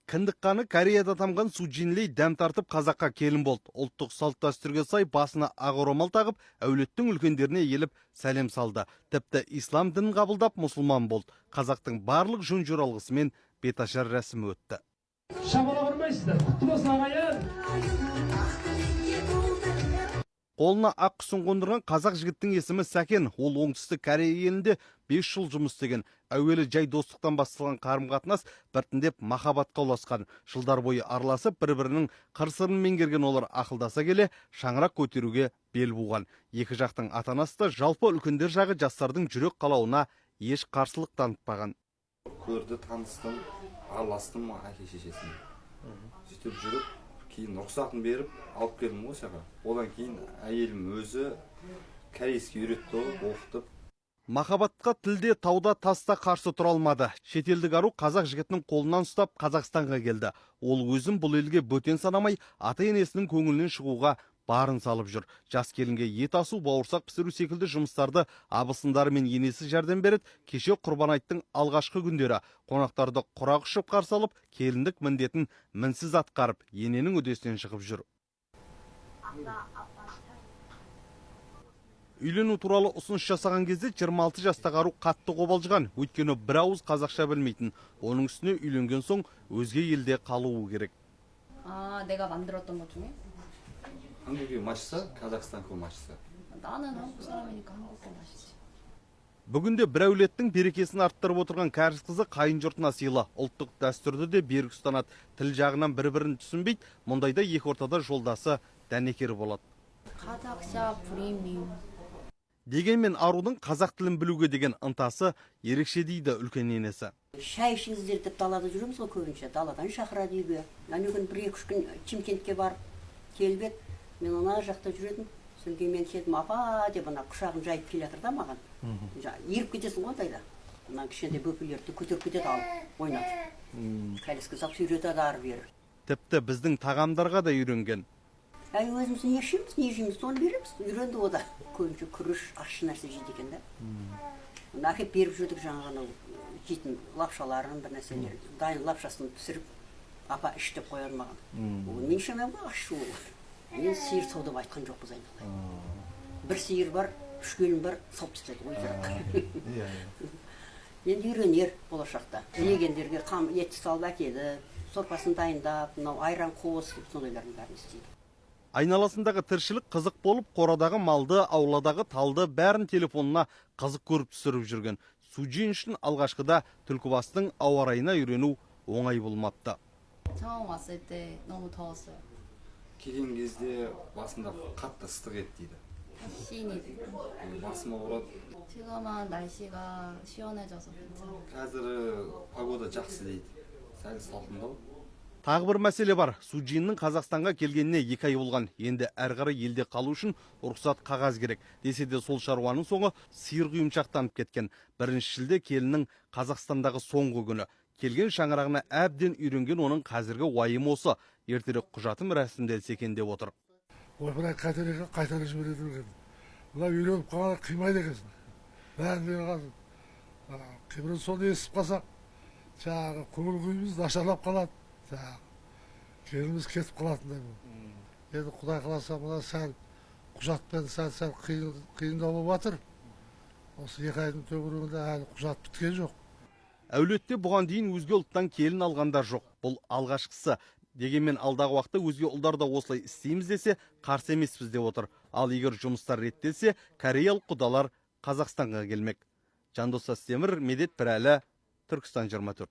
Кіндікқаны Кореяда тамған Сужинли дәм тартып қазаққа келін болды. Ұлттық салт дәстүрге сай басына ақ орамал тағып, әулеттің үлкендеріне еліп сәлем салды. Тіпті ислам дінін қабылдап мұсылман болды. Қазақтың барлық жөн жоралғысымен беташар рәсімі өтті. Шабала ұрмайсыздар, құтты болсын ағайын. Қолына ақ құсын қондырған қазақ жігіттің есімі Сәкен. Ол оңтүстік Корея елінде 5 жыл жұмыс істеген. Әуелі жай достықтан басталған қарым-қатынас біртіндеп махаббатқа ұласқан. Жылдар бойы араласып, бір-бірінің қыр-сырын меңгерген олар ақылдаса келе, шаңырақ көтеруге бел буған. Екі жақтың ата-анасы да жалпы үлкендер жағы жастардың жүрек қалауына еш қарсылық танытпаған. Көрді, таныстым, араластым әке-шешесіне. Сөйтіп жүріп, кейін рұқсатын беріп, алып келдім ғой саға. Одан кейін әйелім өзі корейский үйретті, оқытып. Махаббатқа тілде, тауда, таста қарсы тұра алмады. Шетелдік ару қазақ жігітінің қолынан ұстап Қазақстанға келді. Ол өзін бұл елге бөтен санамай, ата-енесінің көңілінен шығуға барын салып жүр. Жас келінге ет асу, бауырсақ пісіру секілді жұмыстарды абысындары мен енесі жәрдем береді. Кеше Құрбан айттың алғашқы күндері қонақтарды құрақ ұшып қарсы алып, келіндік міндетін мінсіз атқарып, ененің үдесінен шығып жүр. Үйлену туралы ұсыныс жасаған кезде 26 жастағы ару қатты қобалжыған, өйткені бір ауыз қазақша білмейтін. Оның үстіне үйленген соң өзге елде қалуы керек. 내가 만들었던 것 중에? 한국이 맛있어? Қазақстан 거 맛있어? 나는 한국 사람이니까 한국 거 맛있지. Бүгінде бір әулеттің берекесін арттырып отырған кәріс қызы қайын жұртына сыйлы. Ұлттық дәстүрді де берік ұстанады. Тіл жағынан бір-бірін түсінбейді. Мұндайда екі ортада жолдасы дәнекер болады. қазақша 프리미ум. Дегенмен арудың қазақ тілін білуге деген ынтасы ерекше дейді үлкен енесі. Шай ішіңіздер деп далада жүреміз ғой көбінше. Даладан шақырады үйге. Әне күн 1-2 күн Чимкентке барып келіп еді. Мен ана жақта жүретім. Содан мен келдім, апа деп ана құшағын жайып келе жатыр да маған. Еріп кетесің ғой ондайда. Ана кішкентай бөпелерді көтеріп кетеді алып, ойнатып. Коляска салып сүйретеді ары-бері. Тіпті біздің тағамдарға да үйренген. Әй өзіміз не ішеміз, не жейміз, соны береміз. Үйренді о да. Көбінше күріш, ащы нәрсе жейді екен да. Әкеп беріп жүрдік жаңағы жейтін лапшаларын, бір нәрселер. Дайын лапшасын пісіріп, апа іш деп қояды маған. Мен ішемем ғой ащы ол. Мен сиыр сау деп айтқан жоқпыз айналайын. Бір сиыр бар, 3 келін бар, сауып тастайды ойдырып. Енді үйренер болашақта. Жегендерге ет салып әкеліп, сорпасын дайындап, айран қосып, сондайлардың бәрін істейді. Айналасындағы тіршілік қызық болып, қорадағы малды, ауладағы талды бәрін телефонына қызық көріп түсіріп жүрген. Сужин үшін алғашқыда Түлкібастың ауа райына үйрену оңай болмапты. 처음 왔을 때 너무 더웠어요. келген кезде басында қатты ыстық еді дейді. 시인이. басыма ұрады. 지금은 날씨가 시원해져서 괜찮아요. қазір погода жақсы дейді. сәл салқындау. Тағы бір мәселе бар. Сужиннің Қазақстанға келгеніне 2 ай болған. Енді әрі қарай елде қалу үшін рұқсат қағаз керек. Десе де сол шаруаның соңы сиыр құйымшақтанып кеткен. 1 шілде келіннің Қазақстандағы соңғы күні. Келген шаңырағына әбден үйренген оның қазіргі уайымы осы. Ертерек құжатым рәсімделсе екен деп отыр. Ой, бірақ қайтара жібереді екен. Мына үйреніп қалғанда қимайды екенсің. Бәрін беріп қалсын. Кейбір соны естіп қалсақ, жаңағы көңіл күйіміз нашарлап қалады. Келіміз кетіп қалатындай бұл. Енді Құдай қаласа мына сәл құжатпен сәл қиындау болып жатыр. Осы 2 айдың төңірегінде әлі құжат біткен жоқ. Әулетте бұған дейін өзге ұлттан келін алғандар жоқ. Бұл алғашқысы. Дегенмен алдағы уақытта өзге ұлдар да осылай істейміз десе, қарсы емеспіз деп отыр. Ал егер жұмыстар реттелсе, кореялық құдалар Қазақстанға келмек. Жандос Астемір, Медет Пірәлі, Түркістан 24.